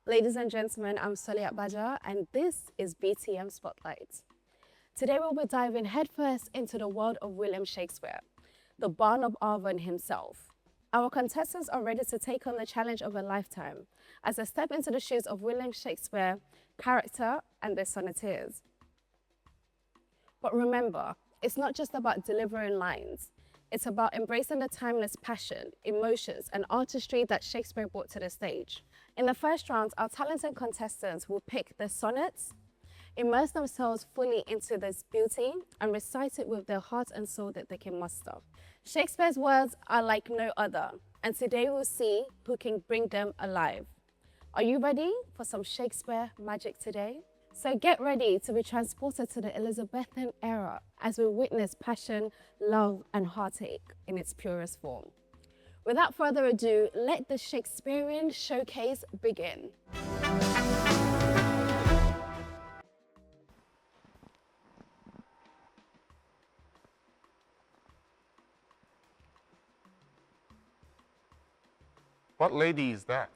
Ladies and gentlemen, I'm Solia Baja, and this is BTM Spotlight. Today we'll be diving headfirst into the world of William Shakespeare, the Bard of Avon himself. Our contestants are ready to take on the challenge of a lifetime as they step into the shoes of William Shakespeare, character and their sonneteers. But remember, it's not just about delivering lines. It's about embracing the timeless passion, emotions, and artistry that Shakespeare brought to the stage. In the first round, our talented contestants will pick their sonnets, immerse themselves fully into this beauty, and recite it with their heart and soul that they can muster. Shakespeare's words are like no other, and today we'll see who can bring them alive. Are you ready for some Shakespeare magic today? So get ready to be transported to the Elizabethan era as we witness passion, love, and heartache in its purest form. Without further ado, let the Shakespearean showcase begin. What lady is that?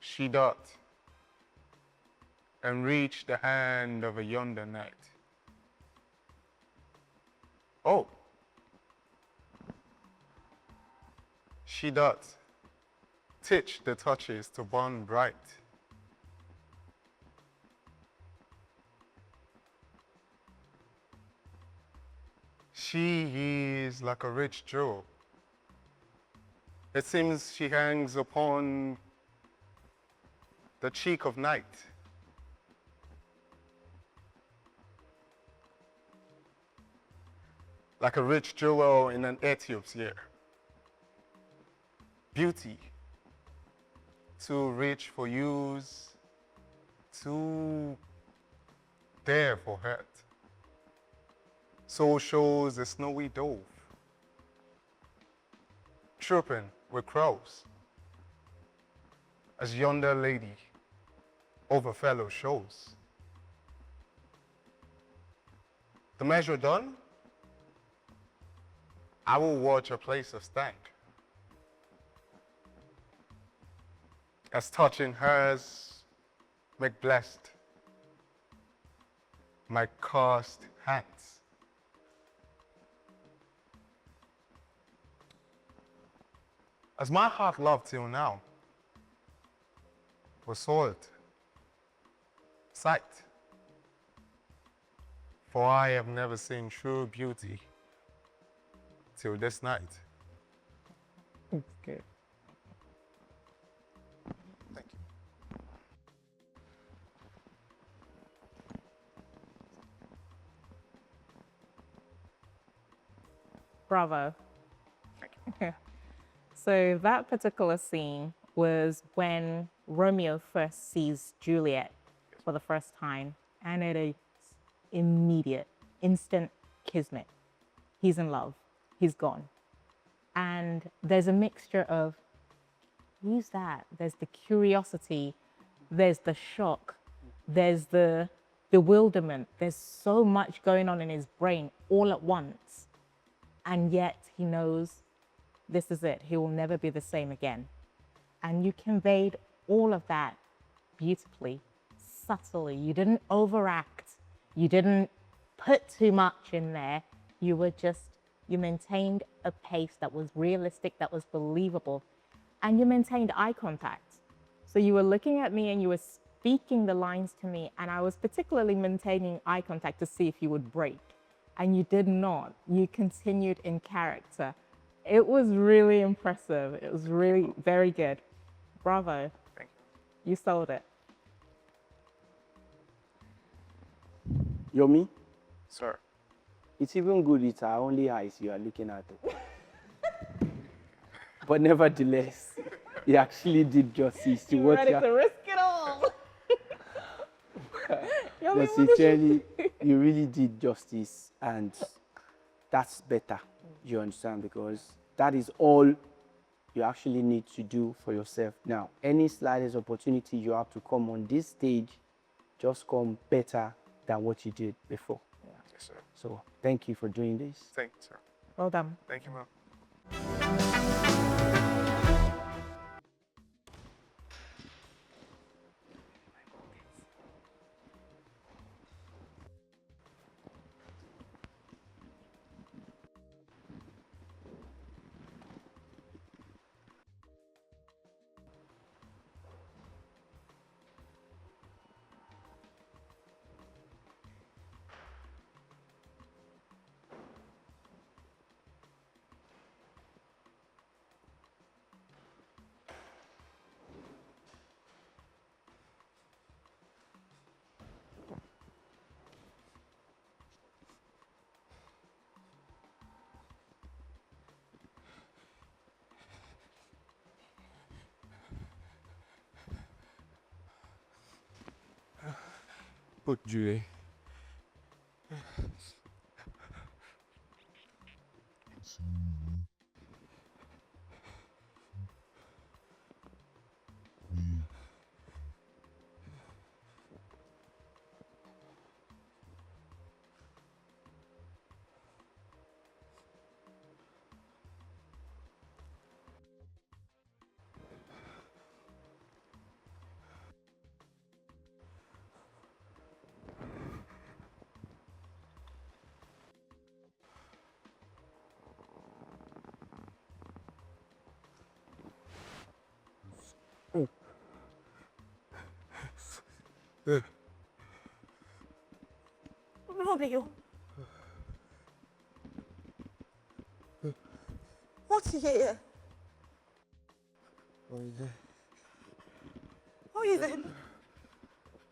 She doth and reach the hand of a yonder knight. Oh, she doth teach the touches to burn bright. She is like a rich jewel. It seems she hangs upon the cheek of night. Like a rich jewel in an Ethiop's ear. Beauty, too rich for use, too there for hurt. So shows the snowy dove, chirping with crows, as yonder lady over fellow shows. The measure done, I will watch a place of stand. As touching hers make blessed my cursed hands. As my heart loved till now was soiled, sight, for I have never seen true beauty till this night. Good. Thank you. Bravo. Thank you. So that particular scene was when Romeo first sees Juliet for the first time, and it is immediate, instant kismet. He's in love. He's gone. And there's a mixture of, who's that? There's the curiosity, there's the shock, there's the bewilderment. There's so much going on in his brain all at once. And yet he knows this is it. He will never be the same again. And you conveyed all of that beautifully, subtly. You didn't overact. You didn't put too much in there. You maintained a pace that was realistic, that was believable. And you maintained eye contact. So you were looking at me and you were speaking the lines to me. And I was particularly maintaining eye contact to see if you would break. And you did not. You continued in character. It was really impressive. It was really very good. Bravo. Thank you. You sold it. Yomi, Sir. it's even good it's our only eyes you are looking at. But nevertheless, he actually did justice to what Ready to risk it all. But sincerely, you really did justice, and that's better, you understand, because that is all you actually need to do for yourself. Now, any slightest opportunity you have to come on this stage, just come better than what you did before. Yes, sir. So thank you for doing this. Thank you, sir. Well done. Thank you, ma'am. put Julie. Romeo. What's here? What is it?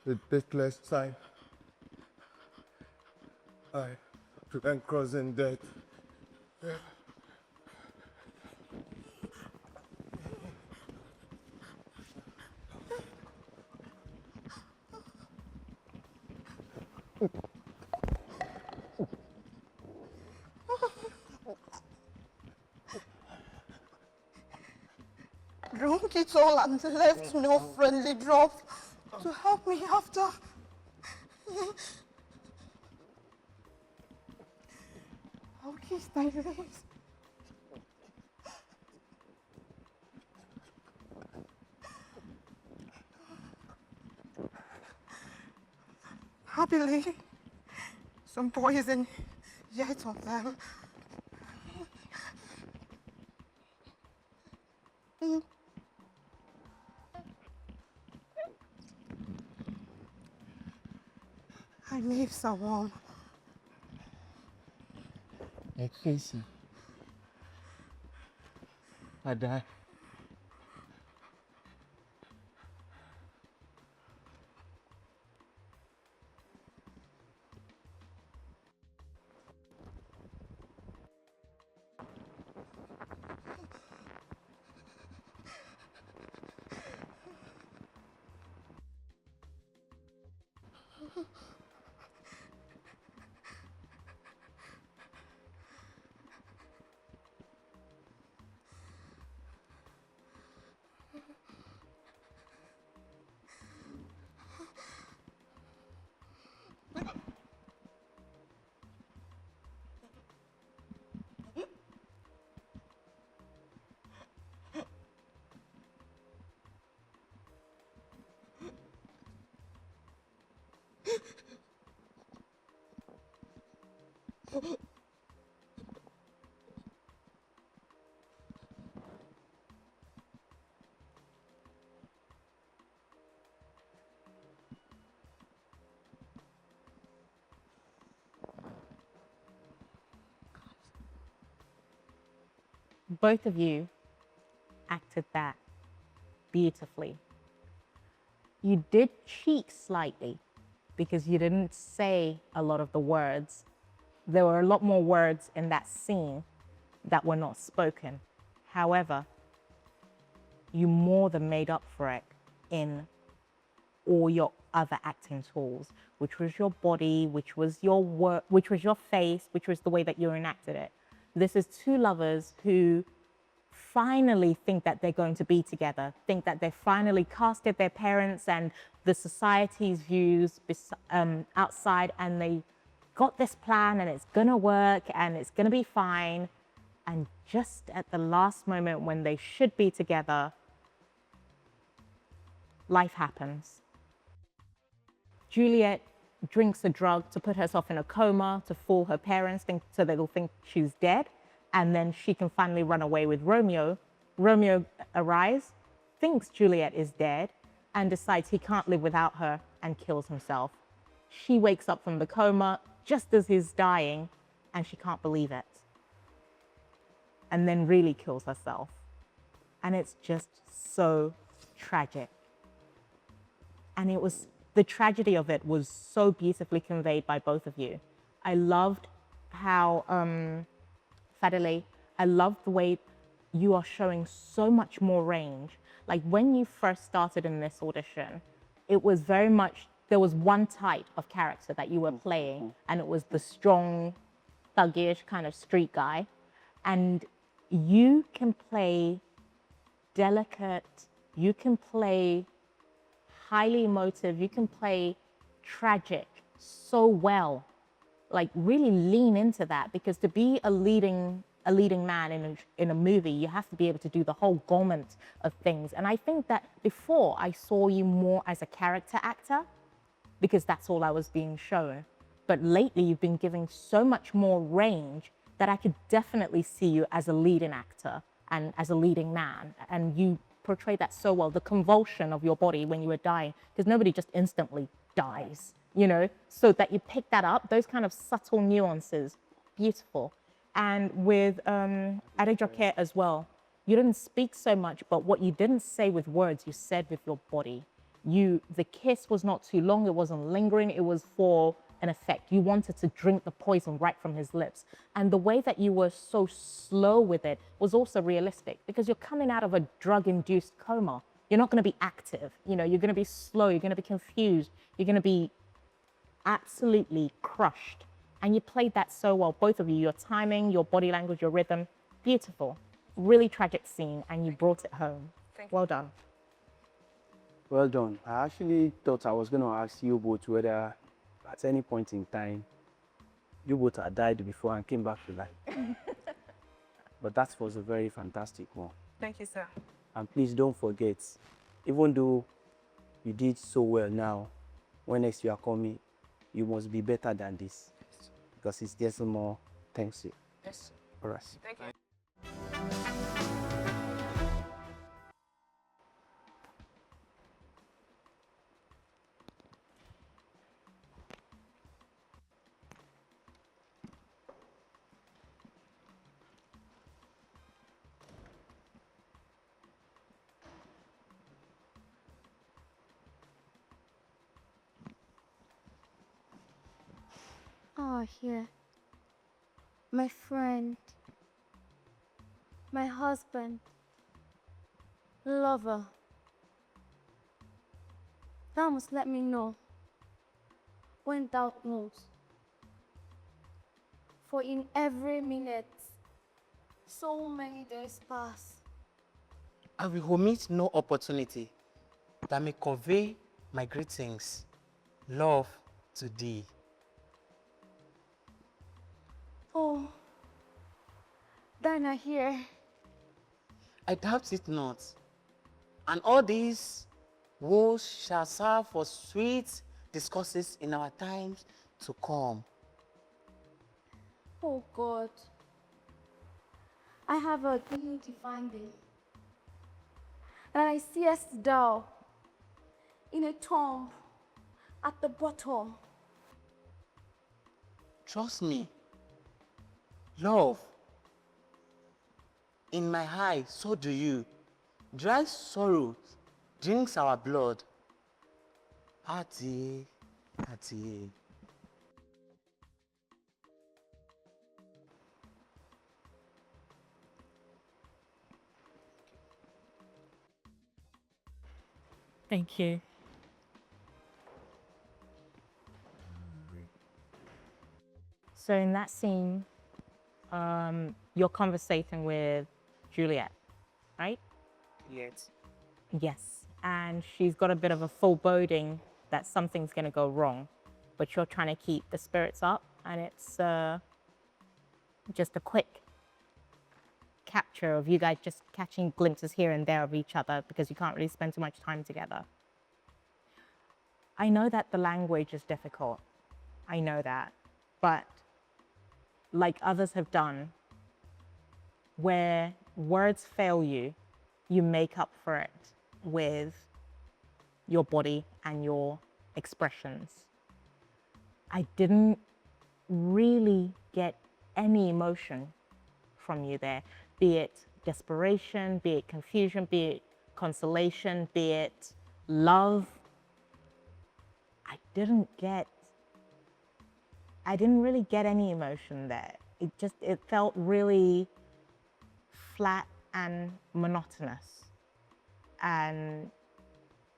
The deathless sign. I prevent crossing death. Drunk it all and left no friendly drop to help me after. I'll kiss thy lips. Happily, some poison yet on them. My lips are warm. You're crazy. I die. Both of you acted that beautifully. You did cheat slightly because you didn't say a lot of the words. There were a lot more words in that scene that were not spoken. However, you more than made up for it in all your other acting tools, which was your body, which was your work, which was your face, which was the way that you enacted it. This is two lovers who finally think that they're going to be together, think that they finally casted their parents and the society's views outside, and they got this plan and it's gonna work and it's gonna be fine. And just at the last moment when they should be together, life happens. Juliet drinks a drug to put herself in a coma, to fool her parents, so they'll think she's dead. And then she can finally run away with Romeo. Romeo arrives, thinks Juliet is dead, and decides he can't live without her and kills himself. She wakes up from the coma just as he's dying, and she can't believe it. And then really kills herself. And it's just so tragic. And it was, the tragedy of it was so beautifully conveyed by both of you. I loved how, Fadele, I love the way you are showing so much more range. Like when you first started in this audition, it was very much there was one type of character that you were playing, and it was the strong, thuggish kind of street guy. And you can play delicate, you can play highly emotive, you can play tragic so well. Like really lean into that, because to be a leading man in a movie, you have to be able to do the whole gamut of things. And I think that before I saw you more as a character actor, because that's all I was being shown. But lately you've been giving so much more range that I could definitely see you as a leading actor and as a leading man. And you portray that so well, the convulsion of your body when you were dying, because nobody just instantly dies, you know? So that you pick that up, those kind of subtle nuances, beautiful. And with Adejoke as well, you didn't speak so much, but what you didn't say with words, you said with your body. The kiss was not too long, it wasn't lingering, it was for an effect. You wanted to drink the poison right from his lips. And the way that you were so slow with it was also realistic, because you're coming out of a drug-induced coma. You're not going to be active, you know, you're going to be slow, you're going to be confused, you're going to be absolutely crushed. And you played that so well, both of you, your timing, your body language, your rhythm, beautiful. Really tragic scene, and you brought it home. Well done. Well done. I actually thought I was going to ask you both whether at any point in time you both had died before and came back to life. But that was a very fantastic one. Thank you, sir. And please don't forget, even though you did so well now, when next you are coming, you must be better than this. Because it's just more thanks to you. Yes. All right. Thank you. Oh, here. My friend. My husband. Lover. Thou must let me know when thou knows. For in every minute, so many days pass. I will omit no opportunity that may convey my greetings, love to thee. Oh, thine are here. I doubt it not. And all these woes shall serve for sweet discourses in our times to come. Oh God, I have a dream to find thee. And I seest thou in a tomb at the bottom. Trust me, love. In my eye, so do you. Dry sorrow drinks our blood. Ati, ati. Thank you. So in that scene, you're conversating with Juliet, right? Yes. Yes. And she's got a bit of a foreboding that something's going to go wrong, but you're trying to keep the spirits up, and it's just a quick capture of you guys just catching glimpses here and there of each other, because you can't really spend too much time together. I know that the language is difficult. I know that. But like others have done, where words fail you, you make up for it with your body and your expressions. I didn't really get any emotion from you there, be it desperation, be it confusion, be it consolation, be it love. I didn't really get any emotion there. It felt really flat and monotonous. And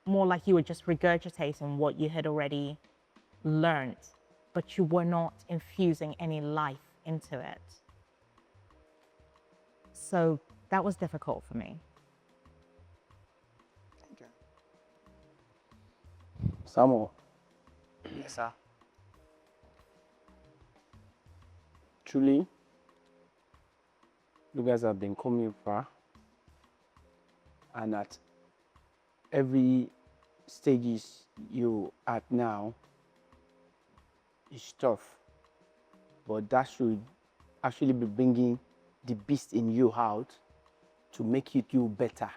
more like you were just regurgitating what you had already learned, but you were not infusing any life into it. So that was difficult for me. Thank you. Samuel, Yes, sir. truly, you guys have been coming far, and at every stages you at now is tough, but that should actually be bringing the beast in you out to make you do better,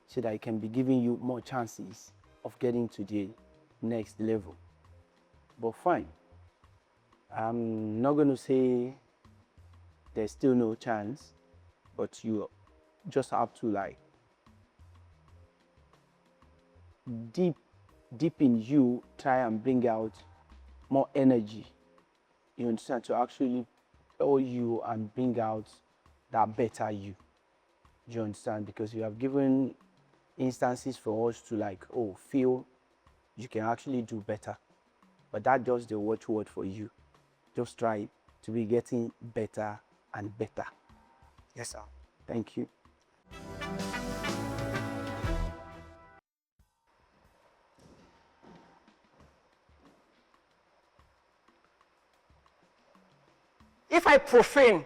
so that it can be giving you more chances of getting to the next level. But fine, I'm not going to say there's still no chance, but you just have to, like, deep in you, try and bring out more energy, you understand, to actually tell you and bring out that better you. Do you understand? Because you have given instances for us to, like, oh, feel you can actually do better, but that's just the watchword for you. Just try to be getting better and better. Yes, sir. Thank you. If I profane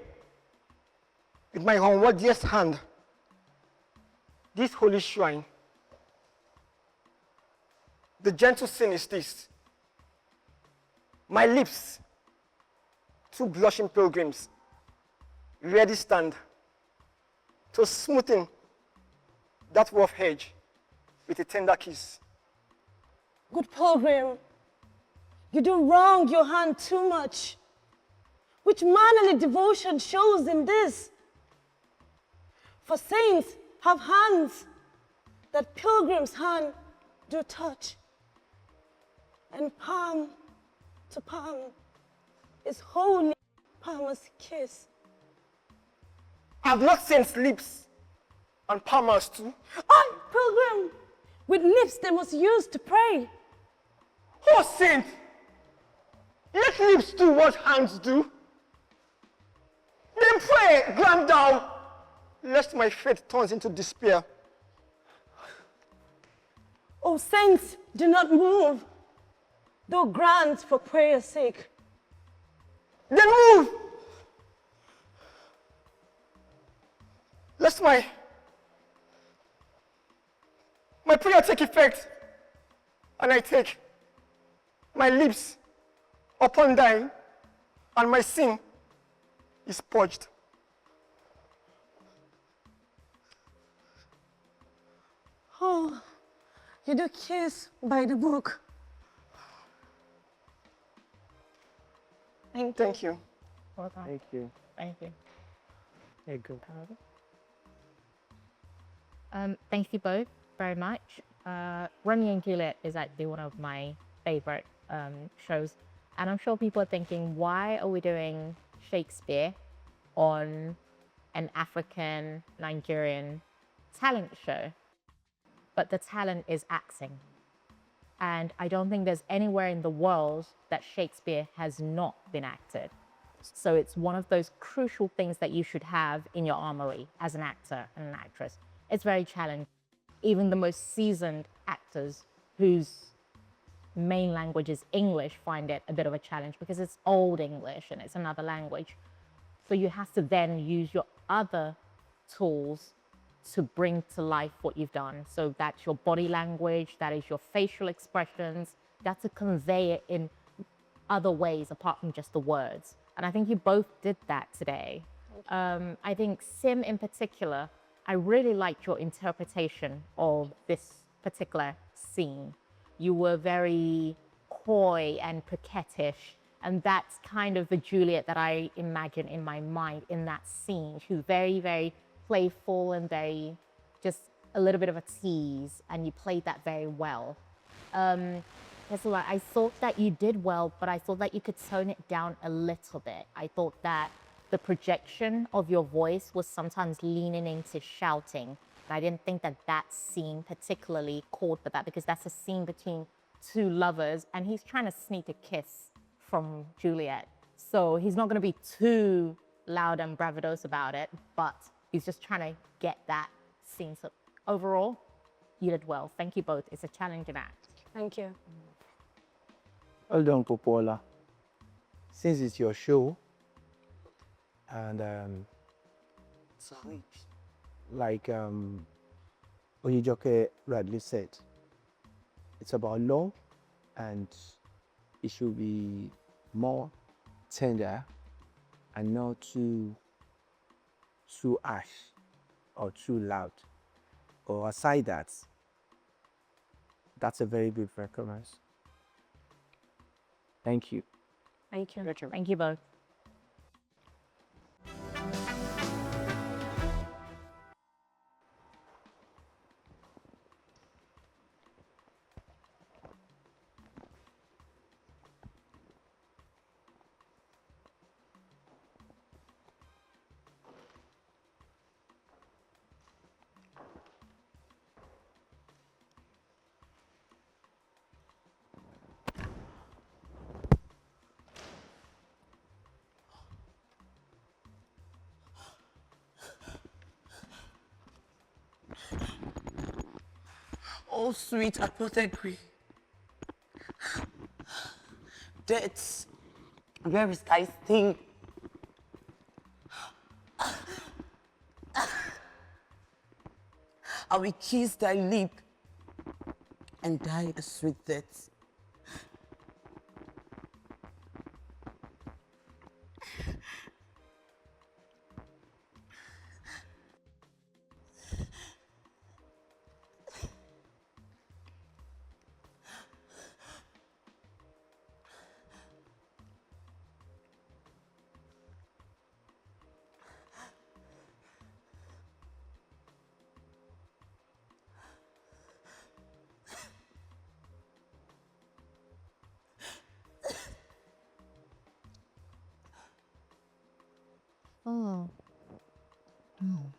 with my unworthiest hand this holy shrine, the gentle sin is this: my lips, two blushing pilgrims, ready stand to smoothen that rough hedge with a tender kiss. Good pilgrim, you do wrong your hand too much. Which mannerly devotion shows in this? For saints have hands that pilgrim's hand do touch, and palm to palm is holy palmer's kiss. Have not saints lips and palmers too? I, pilgrim, with lips they must use to pray. Oh, saint, let lips do what hands do. Then pray, grant thou, lest my faith turns into despair. Oh, saints, do not move, though grant for prayer's sake. Then move, lest my prayer take effect, and I take my lips upon thine, and my sin is purged. Oh, you do kiss by the book. Thank you. Well done. Thank you. Thank you. Very good. Thank you both very much. Romeo and Juliet is actually one of my favorite shows. And I'm sure people are thinking, why are we doing Shakespeare on an African Nigerian talent show? But the talent is acting. And I don't think there's anywhere in the world that Shakespeare has not been acted. So it's one of those crucial things that you should have in your armory as an actor and an actress. It's very challenging. Even the most seasoned actors whose main language is English find it a bit of a challenge because it's old English and it's another language. So you have to then use your other tools to bring to life what you've done. So that's your body language, that is your facial expressions, that's to convey it in other ways apart from just the words. And I think you both did that today. I think Sim in particular, I really liked your interpretation of this particular scene. You were very coy and coquettish, and that's kind of the Juliet that I imagine in my mind in that scene. She was very, very playful and very, just a little bit of a tease, and you played that very well. I thought that you did well, but I thought that you could tone it down a little bit. I thought that the projection of your voice was sometimes leaning into shouting, I didn't think that that scene particularly called for that, because that's a scene between two lovers and he's trying to sneak a kiss from Juliet. So he's not going to be too loud and bravadose about it, but he's just trying to get that scene. So overall, you did well. Thank you both. It's a challenging act. Thank you. Well done, Popola. Since it's your show, and Sorry. like Oyejoke rightly said, it's about love, and it should be more tender and not too harsh or too loud. Or aside that, that's a very good performance. Thank you. Thank you. Thank you both. Oh, sweet apothecary. Death, where is thy sting? I will kiss thy lip and die a sweet death. Oh. No.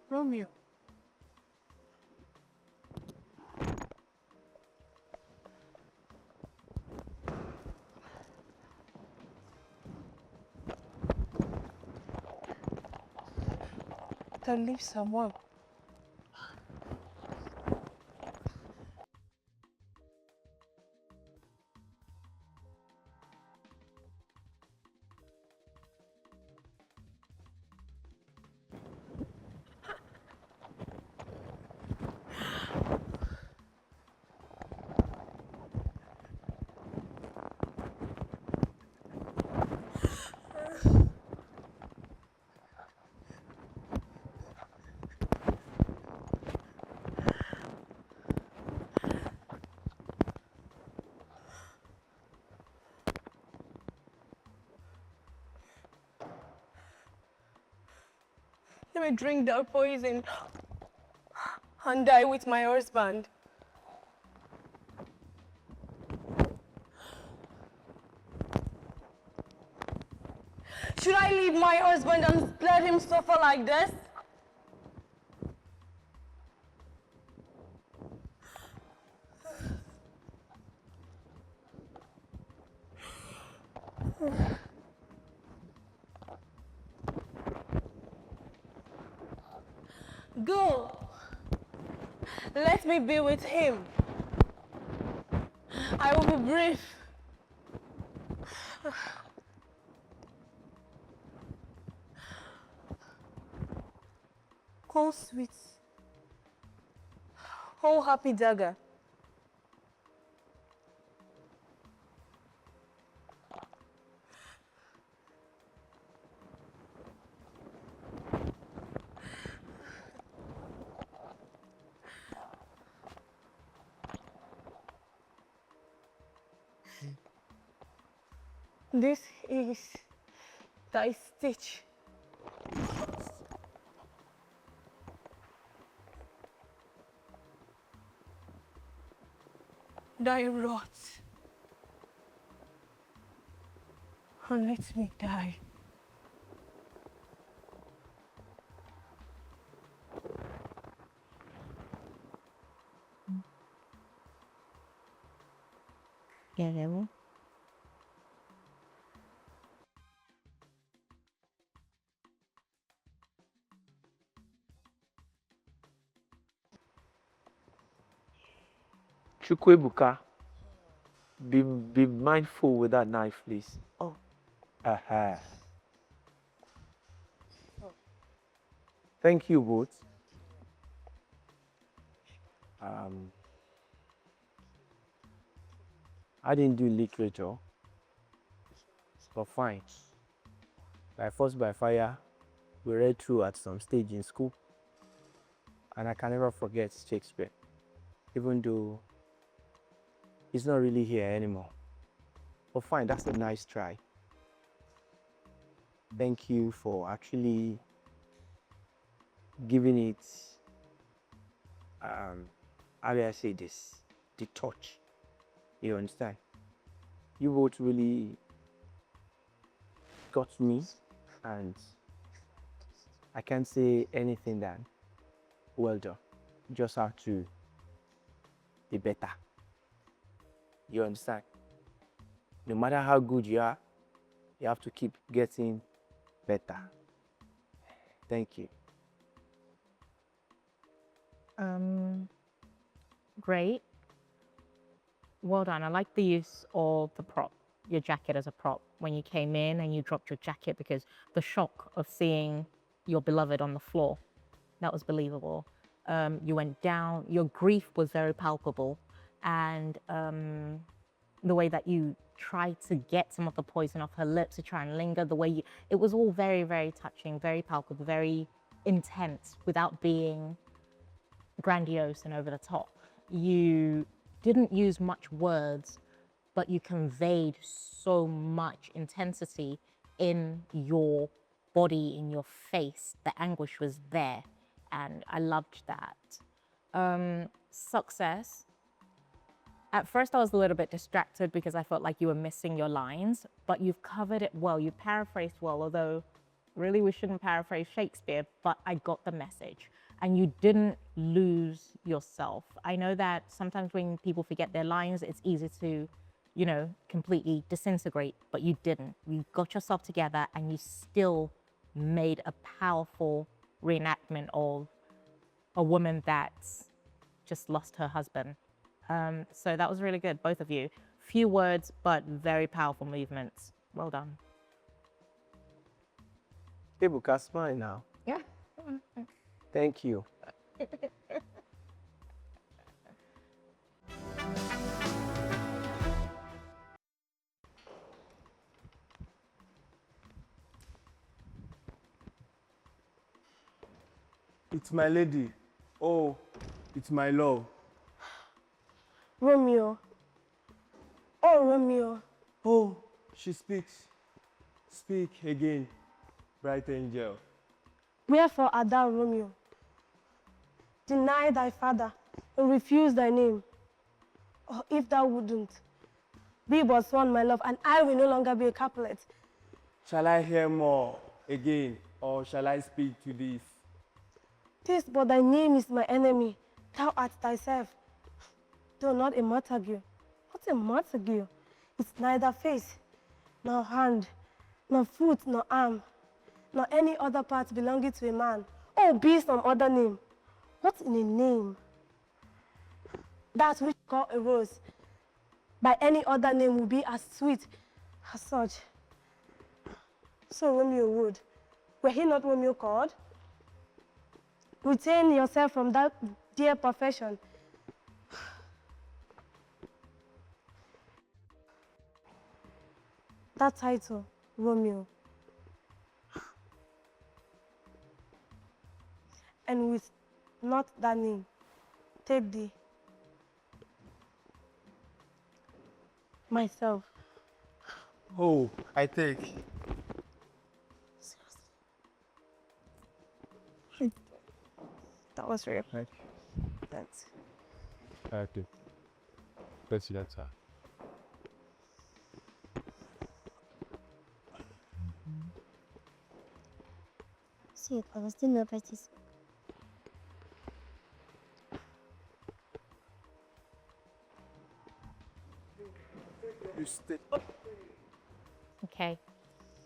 Romeo. The lips are warm. Let me drink that poison and die with my husband. Should I leave my husband and let him suffer like this? Go. Let me be with him. I will be brief. Oh, sweet. Oh, happy dagger. This is thy stitch. Thy rot. and let me die. Queremos. Chukwebuka, be mindful with that knife, please. Oh. Aha. Thank you both. I didn't do literature, but fine. By force, by fire, we read through at some stage in school, and I can never forget Shakespeare, even though he's not really here anymore. But fine, that's a nice try. Thank you for actually giving it, how do I say this, the touch. You understand? You both really got me, and I can't say anything than well done. You just have to be better. You understand? No matter how good you are, you have to keep getting better. Thank you. Great. Well done. I like the use of the prop, your jacket as a prop. When you came in and you dropped your jacket, because the shock of seeing your beloved on the floor, that was believable. You went down, your grief was very palpable. And the way that you tried to get some of the poison off her lips to try and linger, the way you, it was all very, very touching, very palpable, very intense without being grandiose and over the top. You didn't use much words, but you conveyed so much intensity in your body, in your face. The anguish was there, and I loved that. Success. At first, I was a little bit distracted because I felt like you were missing your lines, but you've covered it well. You paraphrased well, although really we shouldn't paraphrase Shakespeare, but I got the message. And you didn't lose yourself. I know that sometimes when people forget their lines, it's easy to, you know, completely disintegrate, but you didn't. You got yourself together and you still made a powerful reenactment of a woman that's just lost her husband. So that was really good, both of you. Few words, but very powerful movements. Well done. Ebuka, smile now. Yeah. Thank you. It's my lady. Oh, it's my love. Romeo. Oh, Romeo. Oh, she speaks. Speak again, bright angel. Wherefore art thou, Romeo? Deny thy father and refuse thy name. Or if thou wouldn't, be but sworn, my love, and I will no longer be a Capulet. Shall I hear more again, or shall I speak to this? This but thy name is my enemy. Thou art thyself. Though not a Montague. What a Montague? It's neither face, nor hand, nor foot, nor arm, nor any other part belonging to a man. Oh, be some other name. What in a name? That which you call a rose, by any other name will be as sweet as such. So Romeo would. Were he not Romeo called? Retain yourself from that dear profession. That title, Romeo. And with not that name, take thee. Myself. Oh, I take. That was real. Right. Thanks. Okay. Let's see that side. see it, but I still not practice. You stay. Okay.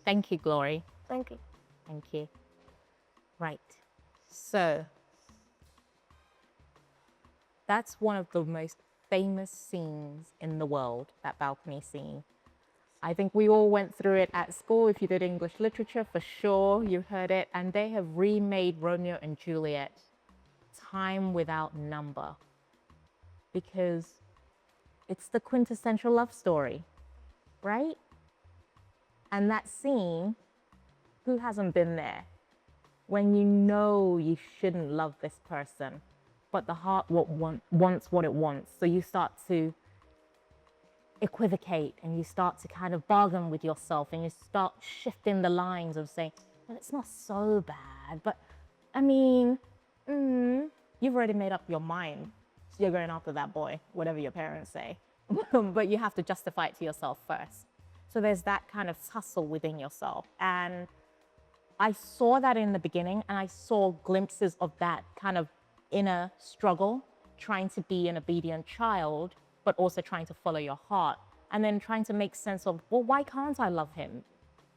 Thank you, Glory. Thank you. Thank you. Right. So, that's one of the most famous scenes in the world, that balcony scene. I think we all went through it at school. If you did English literature, for sure, you heard it. And they have remade Romeo and Juliet time without number because it's the quintessential love story, right? And that scene, who hasn't been there? When you know you shouldn't love this person, but the heart wants what it wants. So you start to equivocate and you start to kind of bargain with yourself and you start shifting the lines of saying, well, it's not so bad, but I mean, you've already made up your mind. So you're going after that boy, whatever your parents say. But you have to justify it to yourself first. So there's that kind of tussle within yourself. And I saw that in the beginning and I saw glimpses of that kind of inner struggle, trying to be an obedient child, but also trying to follow your heart. And then trying to make sense of, well, why can't I love him?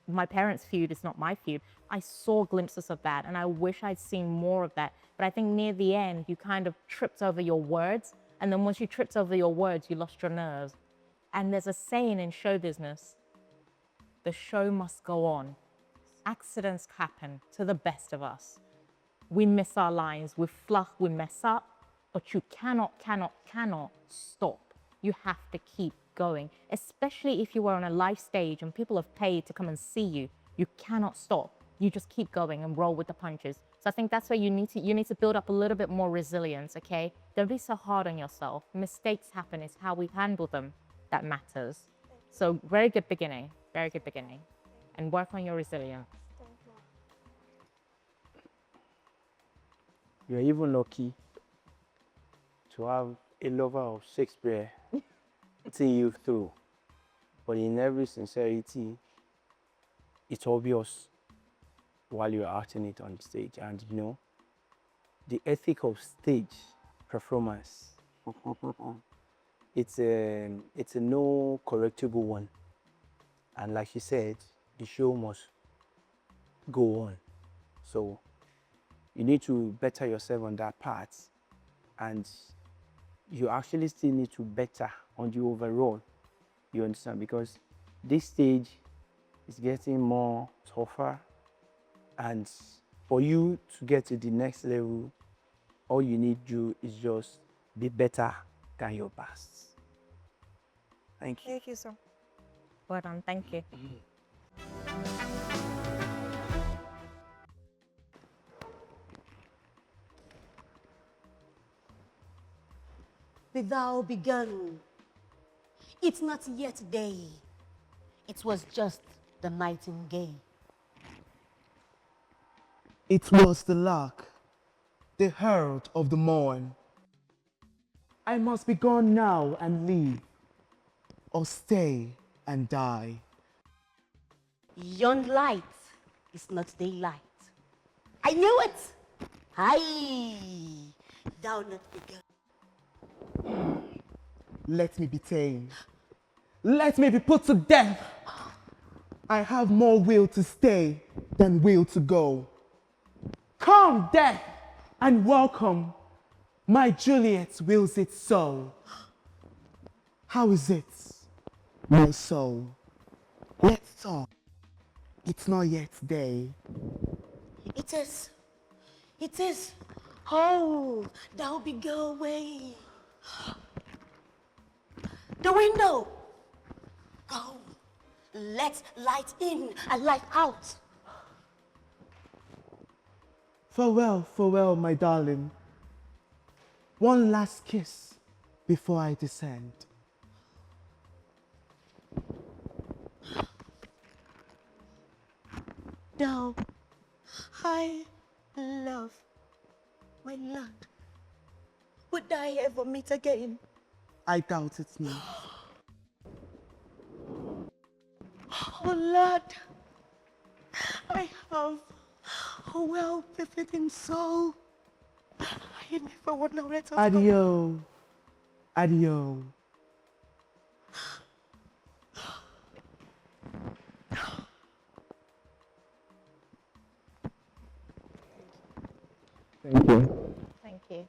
My parents' feud is not my feud. I saw glimpses of that and I wish I'd seen more of that. But I think near the end, you kind of tripped over your words. And then once you tripped over your words, you lost your nerves. And there's a saying in show business, the show must go on. Accidents happen to the best of us. We miss our lines, we fluff, we mess up, but you cannot stop. You have to keep going, especially if you are on a live stage and people have paid to come and see you. You cannot stop. You just keep going and roll with the punches. So I think that's where you need to build up a little bit more resilience, okay? Don't be so hard on yourself. Mistakes happen, it's how we handle them that matters. So very good beginning, and work on your resilience. You're even lucky to have a lover of Shakespeare seeing you through. But in every sincerity, it's obvious while you're acting it on stage. And you know, the ethic of stage performance, it's a no correctable one. And like she said, the show must go on. So you need to better yourself on that part. And you actually still need to better on the overall. You understand? Because this stage is getting more tougher. And for you to get to the next level, all you need to do is just be better than your past. Thank you. Thank you, sir. Well done, thank you. Be thou begun. It's not yet day. It was just the nightingale. It was the lark, the herald of the morn. I must be gone now and leave, or stay and die. Yon light is not daylight. I knew it. Aye, thou not begun. Let me be tamed. Let me be put to death. I have more will to stay than will to go. Come, death, and welcome. My Juliet wills it so. How is it, my soul? Let's talk. It's not yet day. It is. It is. Oh, thou be go away. The window. Go. Let light in and light out. Farewell, farewell, my darling. One last kiss before I descend. Thou, I love my land. Would I ever meet again? I doubt it not. Oh Lord, I have Oh, well, befitting soul. I never would know let us go. Adio. Adio. Thank you. Thank you.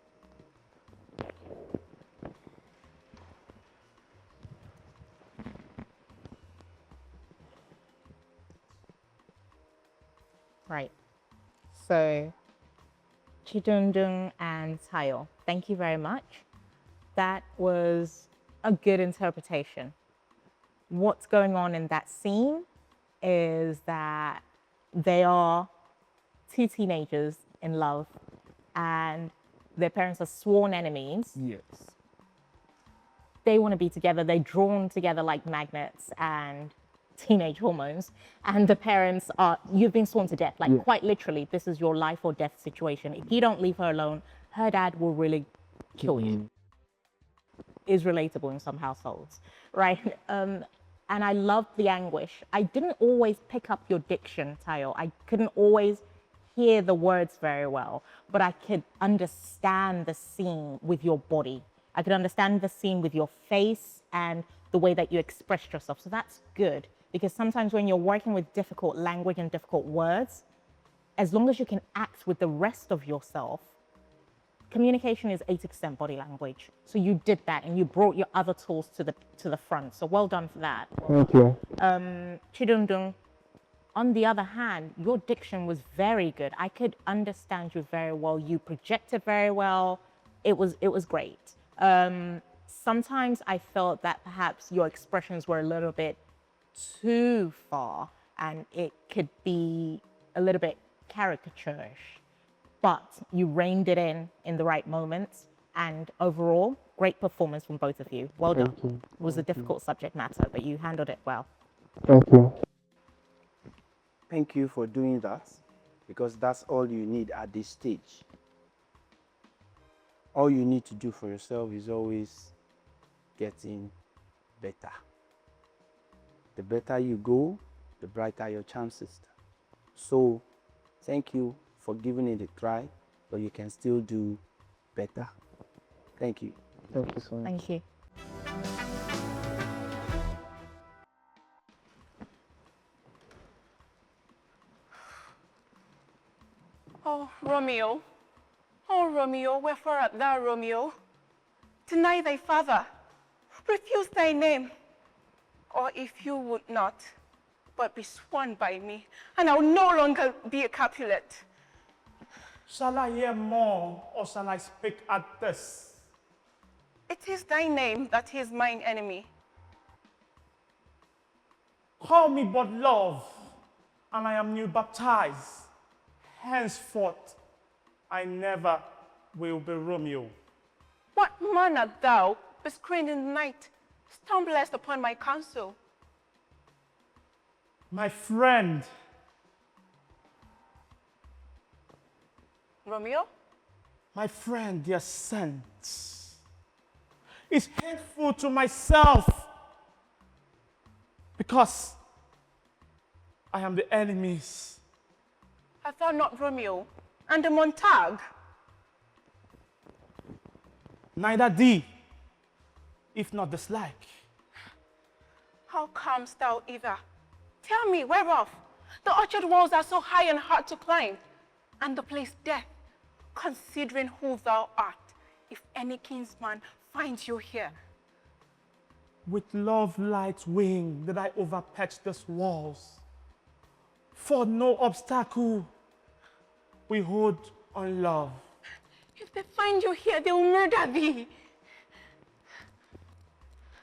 Right. So, Chidundung and Tayo, thank you very much. That was a good interpretation. What's going on in that scene is that they are two teenagers in love and their parents are sworn enemies. Yes. They want to be together. They're drawn together like magnets and teenage hormones. And the parents are, you've been sworn to death. Like quite literally, this is your life or death situation. If you don't leave her alone, her dad will really kill you. Is relatable in some households, right? And I loved the anguish. I didn't always pick up your diction, Tayo. I couldn't always hear the words very well, but I could understand the scene with your body. I could understand the scene with your face and the way that you expressed yourself. So that's good, because sometimes when you're working with difficult language and difficult words, as long as you can act with the rest of yourself, communication is 80% body language. So you did that and you brought your other tools to the front. So well done for that. Thank you. Chidundung, on the other hand, your diction was very good. I could understand you very well. You projected very well. It was great. Sometimes I felt that perhaps your expressions were a little bit too far and it could be a little bit caricaturish, but you reined it in the right moments, and overall, great performance from both of you. Well done. Thank you. It was a difficult subject matter, but you handled it well. Thank you. Thank you for doing that, because that's all you need at this stage. All you need to do for yourself is always getting better. The better you go, the brighter your chances. So, thank you for giving it a try, but you can still do better. Thank you. Thank you so much. Thank you. Oh, Romeo. Oh, Romeo, wherefore art thou, Romeo? Deny thy father. Refuse thy name. Or if you would not, but be sworn by me, and I will no longer be a Capulet. Shall I hear more, or shall I speak at this? It is thy name that is mine enemy. Call me but love, and I am new baptized. Henceforth, I never will be Romeo. What man art thou, bescreened in the night, stumblest upon my counsel? My friend. Romeo? My friend, the ascent is hateful to myself because I am the enemies. Art thou not Romeo and the Montague? Neither thee, if not dislike. How camest thou either? Tell me, whereof? The orchard walls are so high and hard to climb, and the place death, considering who thou art, if any kinsman finds you here. With love light wing did I overpatch these walls. For no obstacle we hold on love. If they find you here, they will murder thee.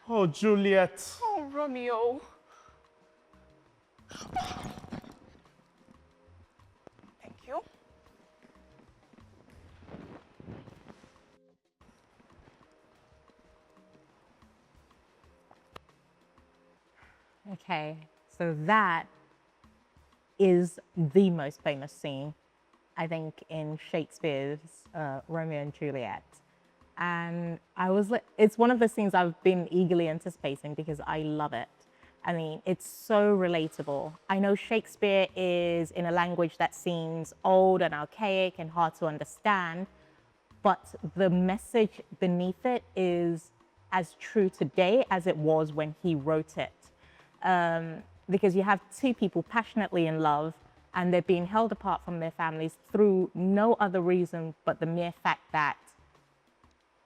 Oh, Juliet. Oh, Romeo. Thank you. Okay, so that is the most famous scene, I think, in Shakespeare's Romeo and Juliet. And I was like, it's one of the scenes I've been eagerly anticipating because I love it. I mean, it's so relatable. I know Shakespeare is in a language that seems old and archaic and hard to understand, but the message beneath it is as true today as it was when he wrote it. Because you have two people passionately in love and they're being held apart from their families through no other reason but the mere fact that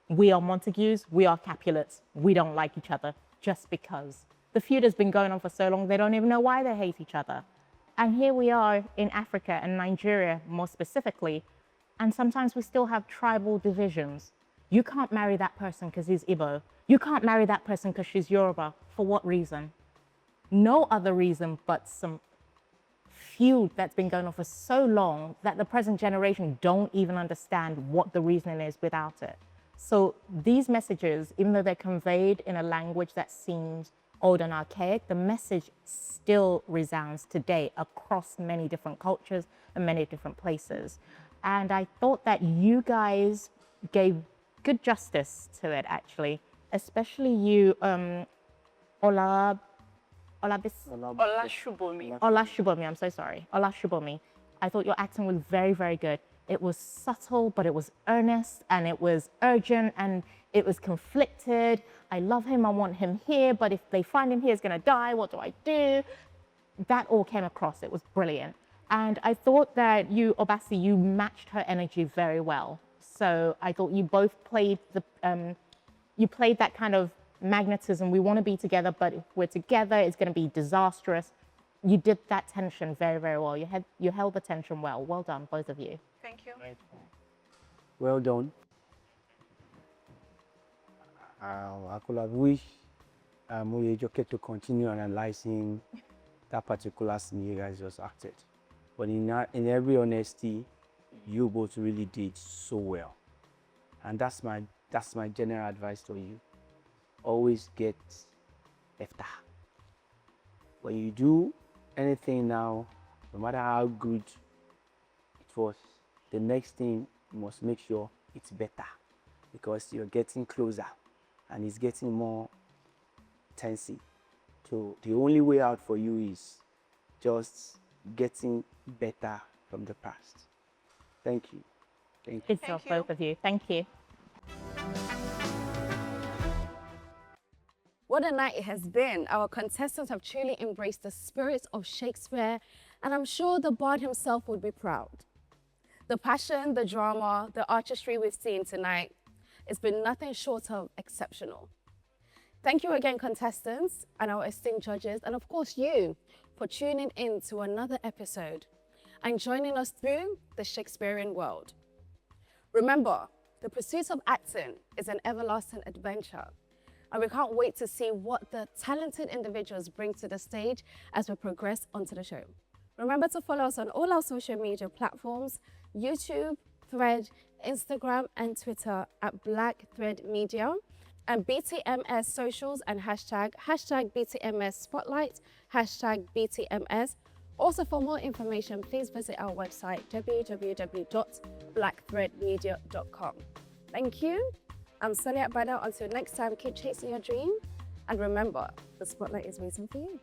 we are Montagues, we are Capulets, we don't like each other just because. The feud has been going on for so long, they don't even know why they hate each other. And here we are in Africa and Nigeria more specifically, and sometimes we still have tribal divisions. You can't marry that person because he's Igbo. You can't marry that person because she's Yoruba. For what reason? No other reason but some feud that's been going on for so long that the present generation don't even understand what the reasoning is without it. So these messages, even though they're conveyed in a language that seems old and archaic, the message still resounds today across many different cultures and many different places. And I thought that you guys gave good justice to it, actually, especially you, Olashubomi, I'm so sorry. Olashubomi. I thought your acting was very, very good. It was subtle, but it was earnest, and it was urgent, and it was conflicted. I love him, I want him here, but if they find him here, he's gonna die, what do I do? That all came across, it was brilliant. And I thought that you, Obasi, you matched her energy very well. So I thought you both played you played that kind of magnetism. We want to be together, but if we're together, it's going to be disastrous. You did that tension very, very well. You held the tension well. Well done, both of you. Thank you. Well done. I could have wished Moyejoke to continue analyzing that particular scene you guys just acted. But in every honesty, you both really did so well. And that's my general advice to you. Always get EFTA. When you do anything now, no matter how good it was, the next thing you must make sure it's better, because you're getting closer and it's getting more tensy. So the only way out for you is just getting better from the past. Thank you. Thank you. Good job, both of you. Thank you. What a night it has been. Our contestants have truly embraced the spirit of Shakespeare, and I'm sure the bard himself would be proud. The passion, the drama, the artistry we've seen tonight, it's been nothing short of exceptional. Thank you again, contestants, and our esteemed judges, and of course you, for tuning in to another episode and joining us through the Shakespearean world. Remember, the pursuit of acting is an everlasting adventure, and we can't wait to see what the talented individuals bring to the stage as we progress onto the show. Remember to follow us on all our social media platforms, YouTube, Thread, Instagram, and Twitter at Black Thread Media, and BTMS socials and hashtag BTMSPOTLIGHT, hashtag BTMS. Also, for more information, please visit our website, www.blackthreadmedia.com. Thank you. I'm Sonia Bada. Until next time, keep chasing your dream. And remember, the spotlight is waiting for you.